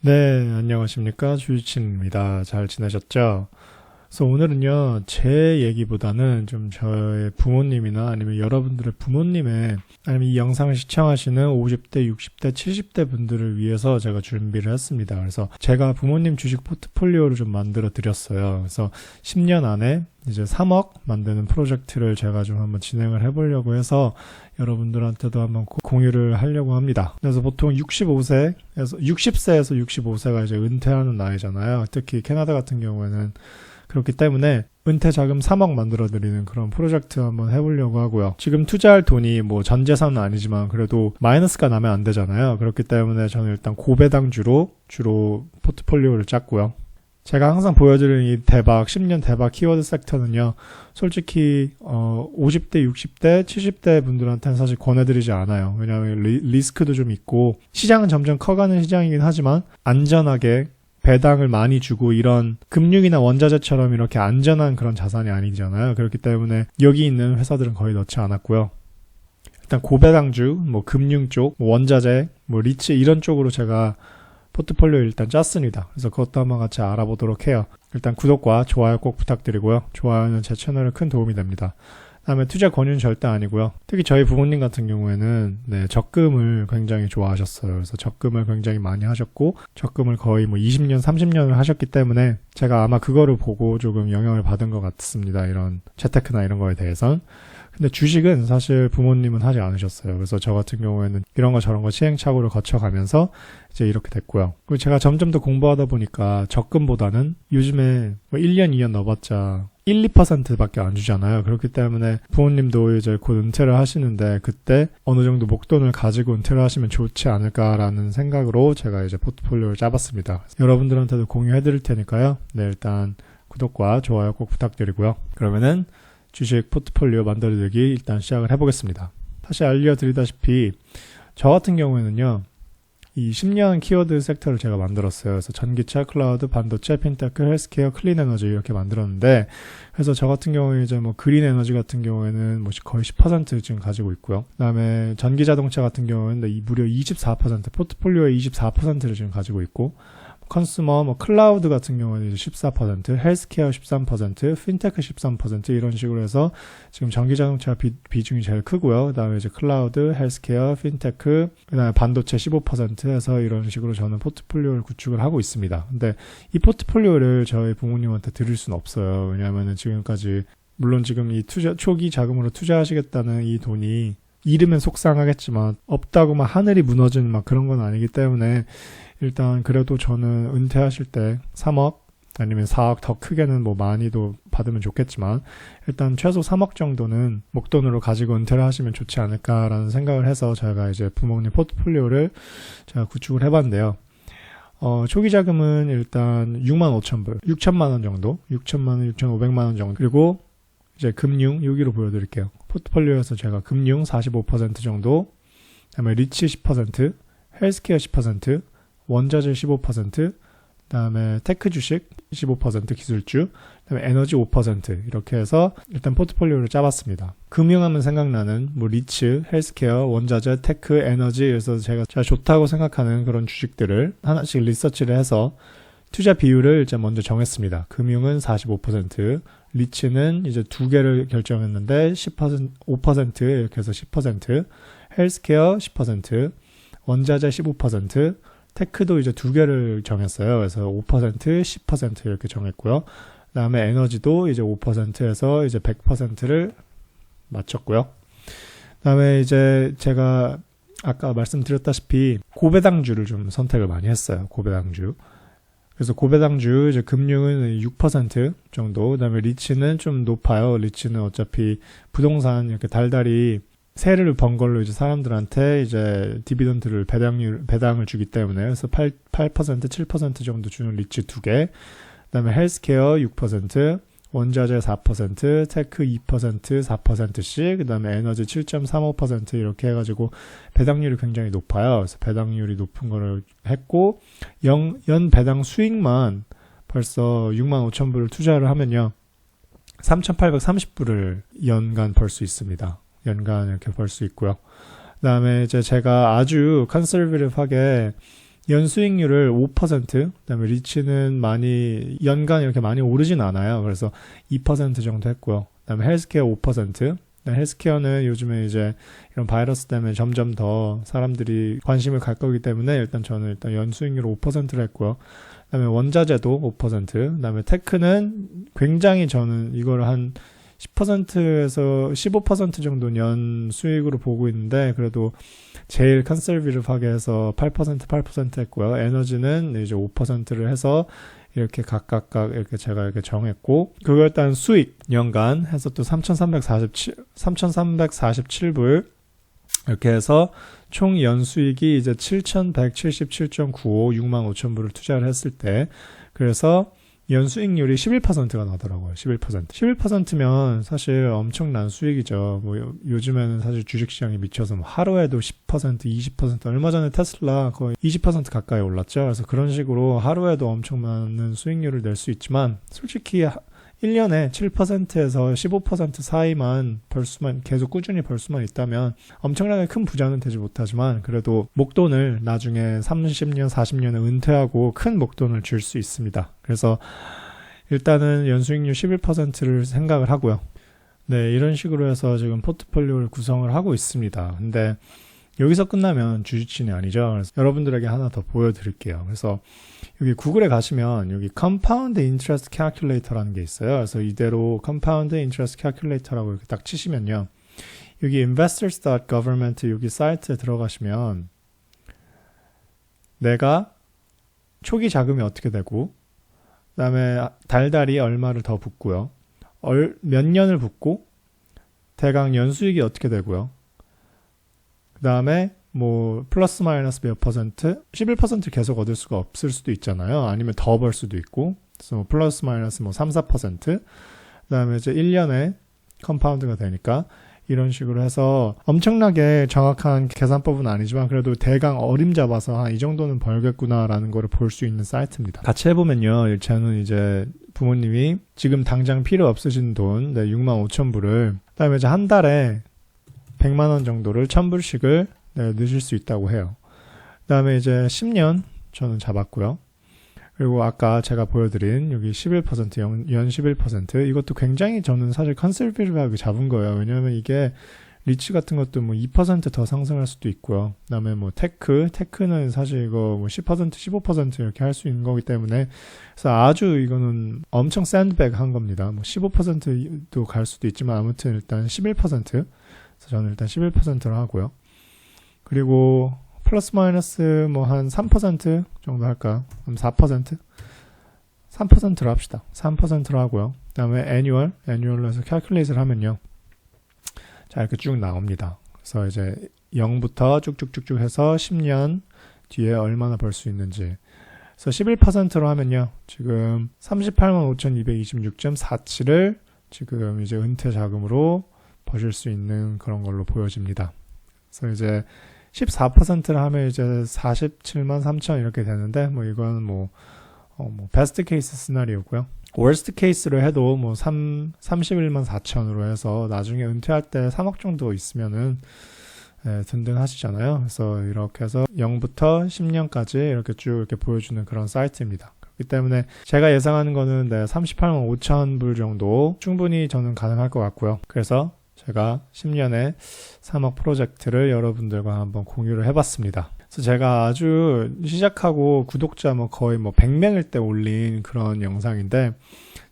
네, 안녕하십니까. 주유친입니다. 잘 지내셨죠? 그래서 오늘은요, 제 얘기보다는 좀 저의 부모님이나 아니면 여러분들의 부모님의 아니면 이 영상을 시청하시는 50대, 60대, 70대 분들을 위해서 제가 준비를 했습니다. 그래서 제가 부모님 주식 포트폴리오를 좀 만들어 드렸어요. 그래서 10년 안에 이제 3억 만드는 프로젝트를 제가 좀 한번 진행을 해보려고 해서 여러분들한테도 한번 공유를 하려고 합니다. 그래서 보통 60세에서 65세가 이제 은퇴하는 나이잖아요. 특히 캐나다 같은 경우에는 그렇기 때문에 은퇴 자금 3억 만들어 드리는 그런 프로젝트 한번 해보려고 하고요. 지금 투자할 돈이 뭐 전 재산은 아니지만 그래도 마이너스가 나면 안 되잖아요. 그렇기 때문에 저는 일단 고배당주로 주로 포트폴리오를 짰고요. 제가 항상 보여드리는 이 10년 대박 키워드 섹터는요, 솔직히 50대, 60대, 70대 분들한테는 사실 권해드리지 않아요. 왜냐하면 리스크도 좀 있고 시장은 점점 커가는 시장이긴 하지만 안전하게 배당을 많이 주고 이런 금융이나 원자재처럼 이렇게 안전한 그런 자산이 아니잖아요. 그렇기 때문에 여기 있는 회사들은 거의 넣지 않았고요. 일단 고배당주, 뭐 금융 쪽, 뭐 원자재, 뭐 리츠 이런 쪽으로 제가 포트폴리오 일단 짰습니다. 그래서 그것도 한번 같이 알아보도록 해요. 일단 구독과 좋아요 꼭 부탁드리고요. 좋아요는 제 채널에 큰 도움이 됩니다. 다음에 투자 권유는 절대 아니고요. 특히 저희 부모님 같은 경우에는 적금을 굉장히 좋아하셨어요. 그래서 적금을 굉장히 많이 하셨고 적금을 거의 뭐 20년, 30년을 하셨기 때문에 제가 아마 그거를 보고 조금 영향을 받은 것 같습니다. 이런 재테크나 이런 거에 대해선. 근데 주식은 사실 부모님은 하지 않으셨어요. 그래서 저 같은 경우에는 이런 거 저런 거 시행착오를 거쳐가면서 이제 이렇게 됐고요. 그리고 제가 점점 더 공부하다 보니까 적금보다는 요즘에 뭐 1년, 2년 넣어봤자 1, 2%밖에 안 주잖아요. 그렇기 때문에 부모님도 이제 곧 은퇴를 하시는데 그때 어느 정도 목돈을 가지고 은퇴를 하시면 좋지 않을까라는 생각으로 제가 이제 포트폴리오를 짜봤습니다. 여러분들한테도 공유해드릴 테니까요. 네, 일단 구독과 좋아요 꼭 부탁드리고요. 그러면은 주식 포트폴리오 만들어드리기 일단 시작을 해보겠습니다. 다시 알려드리다시피 저 같은 경우에는요. 이 10년 키워드 섹터를 제가 만들었어요. 그래서 전기차, 클라우드, 반도체, 핀테크, 헬스케어, 클린 에너지 이렇게 만들었는데 그래서 저 같은 경우에 이제 뭐 그린 에너지 같은 경우에는 뭐 거의 10% 지금 가지고 있고요. 그다음에 전기 자동차 같은 경우에는 무려 24% 포트폴리오의 24%를 지금 가지고 있고 컨슈머, 뭐 클라우드 같은 경우는 이제 14%, 헬스케어 13%, 핀테크 13% 이런 식으로 해서 지금 전기자동차 비중이 제일 크고요. 그다음에 이제 클라우드, 헬스케어, 핀테크, 그다음에 반도체 15% 해서 이런 식으로 저는 포트폴리오를 구축을 하고 있습니다. 근데 이 포트폴리오를 저희 부모님한테 드릴 수는 없어요. 왜냐하면은 지금까지 물론 지금 이 초기 자금으로 투자하시겠다는 이 돈이 잃으면 속상하겠지만 없다고 막 하늘이 무너지는 막 그런 건 아니기 때문에 일단 그래도 저는 은퇴하실 때 3억 아니면 4억 더 크게는 뭐 많이도 받으면 좋겠지만 일단 최소 3억 정도는 목돈으로 가지고 은퇴를 하시면 좋지 않을까라는 생각을 해서 제가 이제 부모님 포트폴리오를 제가 구축을 해봤는데요. 초기 자금은 일단 65,000불, 6천만 원 정도, 6천만 원, 6,500만 원 정도. 그리고 이제 금융 여기로 보여드릴게요. 포트폴리오에서 제가 금융 45% 정도, 그다음에 리츠 10%, 헬스케어 10%, 원자재 15%, 그다음에 테크 주식 15% 기술주, 그다음에 에너지 5% 이렇게 해서 일단 포트폴리오를 짜봤습니다. 금융하면 생각나는 뭐 리츠, 헬스케어, 원자재, 테크, 에너지 그래서 제가 좋다고 생각하는 그런 주식들을 하나씩 리서치를 해서 투자 비율을 이제 먼저 정했습니다. 금융은 45%, 리츠는 이제 두 개를 결정했는데 10%, 5% 이렇게 해서 10%, 헬스케어 10%, 원자재 15%, 테크도 이제 두 개를 정했어요. 그래서 5%, 10% 이렇게 정했고요. 그 다음에 에너지도 이제 5%에서 이제 100%를 맞췄고요. 그 다음에 이제 제가 아까 말씀드렸다시피 고배당주를 좀 선택을 많이 했어요. 고배당주. 그래서 고배당주 이제 금융은 6% 정도, 그다음에 리츠는 좀 높아요. 리츠는 어차피 부동산 이렇게 달달이 세를 번 걸로 이제 사람들한테 이제 디비던드를 배당을 주기 때문에 그래서 8%, 7% 정도 주는 리츠 2개, 그다음에 헬스케어 6%, 원자재 4%, 테크 2%, 4%씩, 그다음에 에너지 7.35% 이렇게 해가지고 배당률이 굉장히 높아요. 그래서 배당률이 높은 거를 했고 연 배당 수익만 벌써 65,000불을 투자를 하면요 3,830불을 연간 벌 수 있습니다. 연간 이렇게 벌 수 있고요. 그 다음에 이제 제가 아주 컨서베티브하게 연수익률을 5%, 그다음에 리츠는 많이 연간 이렇게 많이 오르진 않아요. 그래서 2% 정도 했고요. 그다음에 헬스케어 5%. 헬스케어는 요즘에 이제 이런 바이러스 때문에 점점 더 사람들이 관심을 갈 거기 때문에 일단 저는 일단 연수익률 5%를 했고요. 그다음에 원자재도 5%. 그다음에 테크는 굉장히 저는 이걸 한 10%에서 15% 정도 년 수익으로 보고 있는데 그래도 제일 컨servative 해서 8% 했고요. 에너지는 이제 5%를 해서 이렇게 각각 이렇게 제가 이렇게 정했고 그걸 일단 수익 연간 해서 또 3,347불 이렇게 해서 총 연수익이 이제 7,177.95 65,000불을 투자를 했을 때 그래서 연수익률이 11%가 나더라고요. 11%. 11%면 사실 엄청난 수익이죠. 뭐 요즘에는 사실 주식시장이 미쳐서 뭐 하루에도 10%, 20% 얼마 전에 테슬라 거의 20% 가까이 올랐죠. 그래서 그런 식으로 하루에도 엄청 많은 수익률을 낼 수 있지만 솔직히 1년에 7%에서 15% 사이만 벌수만 계속 꾸준히 벌 수만 있다면 엄청나게 큰 부자는 되지 못하지만 그래도 목돈을 나중에 30년, 40년에 은퇴하고 큰 목돈을 줄 수 있습니다. 그래서 일단은 연수익률 11%를 생각을 하고요. 네, 이런 식으로 해서 지금 포트폴리오를 구성을 하고 있습니다. 근데 여기서 끝나면 주식진이 아니죠. 그래서 여러분들에게 하나 더 보여드릴게요. 그래서 여기 구글에 가시면 여기 Compound Interest Calculator라는 게 있어요. 그래서 이대로 Compound Interest Calculator라고 이렇게 딱 치시면요. 여기 investors.government 여기 사이트에 들어가시면 내가 초기 자금이 어떻게 되고 그 다음에 달달이 얼마를 더 붓고요. 몇 년을 붓고 대강 연수익이 어떻게 되고요. 그 다음에 뭐 플러스 마이너스 몇 퍼센트 11% 계속 얻을 수가 없을 수도 있잖아요. 아니면 더 벌 수도 있고 그래서 뭐 플러스 마이너스 뭐 3, 4% 그 다음에 이제 1년에 컴파운드가 되니까 이런 식으로 해서 엄청나게 정확한 계산법은 아니지만 그래도 대강 어림잡아서 한 이 정도는 벌겠구나라는 거를 볼 수 있는 사이트입니다. 같이 해보면요. 저는 이제 부모님이 지금 당장 필요 없으신 돈 65,000불을 그 다음에 이제 한 달에 100만 원 정도를 1,000불씩을 넣으실 수 있다고 해요. 그 다음에 이제 10년 저는 잡았고요. 그리고 아까 제가 보여드린 여기 11%, 연 11% 이것도 굉장히 저는 사실 컨serva티브하게 잡은 거예요. 왜냐하면 이게 리츠 같은 것도 뭐 2% 더 상승할 수도 있고요. 그 다음에 뭐 테크는 사실 이거 뭐 10%, 15% 이렇게 할 수 있는 거기 때문에 그래서 아주 이거는 엄청 샌드백 한 겁니다. 뭐 15%도 갈 수도 있지만 아무튼 일단 11% 그래서 저는 일단 11%로 하고요. 그리고 플러스 마이너스 뭐 한 3% 정도 할까? 그럼 4%? 3%로 합시다. 3%로 하고요. 그 다음에 애뉴얼로 해서 캘큘레이트를 하면요. 자, 이렇게 쭉 나옵니다. 그래서 이제 0부터 쭉쭉쭉쭉 해서 10년 뒤에 얼마나 벌 수 있는지. 그래서 11%로 하면요. 지금 385,226.47을 지금 이제 은퇴 자금으로 버실 수 있는 그런 걸로 보여집니다. 그래서 이제 14%를 하면 이제 47만 3천 이렇게 되는데 뭐 이건 뭐 베스트 케이스 시나리오고요. 월스트 케이스로 해도 뭐 31만 4천으로 해서 나중에 은퇴할 때 3억 정도 있으면은 든든하시잖아요. 그래서 이렇게 해서 0부터 10년까지 이렇게 쭉 이렇게 보여주는 그런 사이트입니다. 그렇기 때문에 제가 예상하는 거는 38만 5천 불 정도 충분히 저는 가능할 것 같고요. 그래서 제가 10년에 3억 프로젝트를 여러분들과 한번 공유를 해봤습니다. 그래서 제가 아주 시작하고 구독자 뭐 거의 뭐 100명일 때 올린 그런 영상인데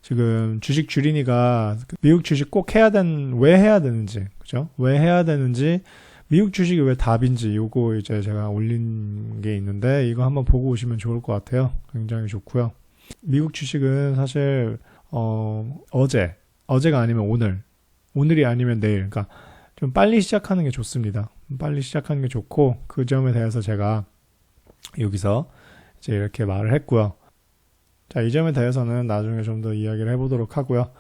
지금 주식 주린이가 미국 주식 꼭 왜 해야 되는지, 그죠? 왜 해야 되는지, 미국 주식이 왜 답인지 요거 이제 제가 올린 게 있는데 이거 한번 보고 오시면 좋을 것 같아요. 굉장히 좋고요. 미국 주식은 사실 어제가 아니면 오늘이 아니면 내일, 그러니까 좀 빨리 시작하는 게 좋습니다. 빨리 시작하는 게 좋고 그 점에 대해서 제가 여기서 이제 이렇게 말을 했고요. 자, 이 점에 대해서는 나중에 좀 더 이야기를 해보도록 하고요.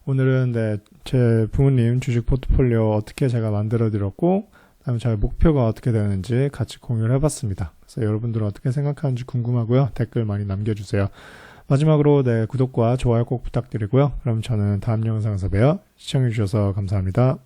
오늘은 제 부모님 주식 포트폴리오 어떻게 제가 만들어 드렸고 그다음에 저의 목표가 어떻게 되는지 같이 공유를 해봤습니다. 그래서 여러분들은 어떻게 생각하는지 궁금하고요. 댓글 많이 남겨주세요. 마지막으로 구독과 좋아요 꼭 부탁드리고요. 그럼 저는 다음 영상에서 봬요. 시청해주셔서 감사합니다.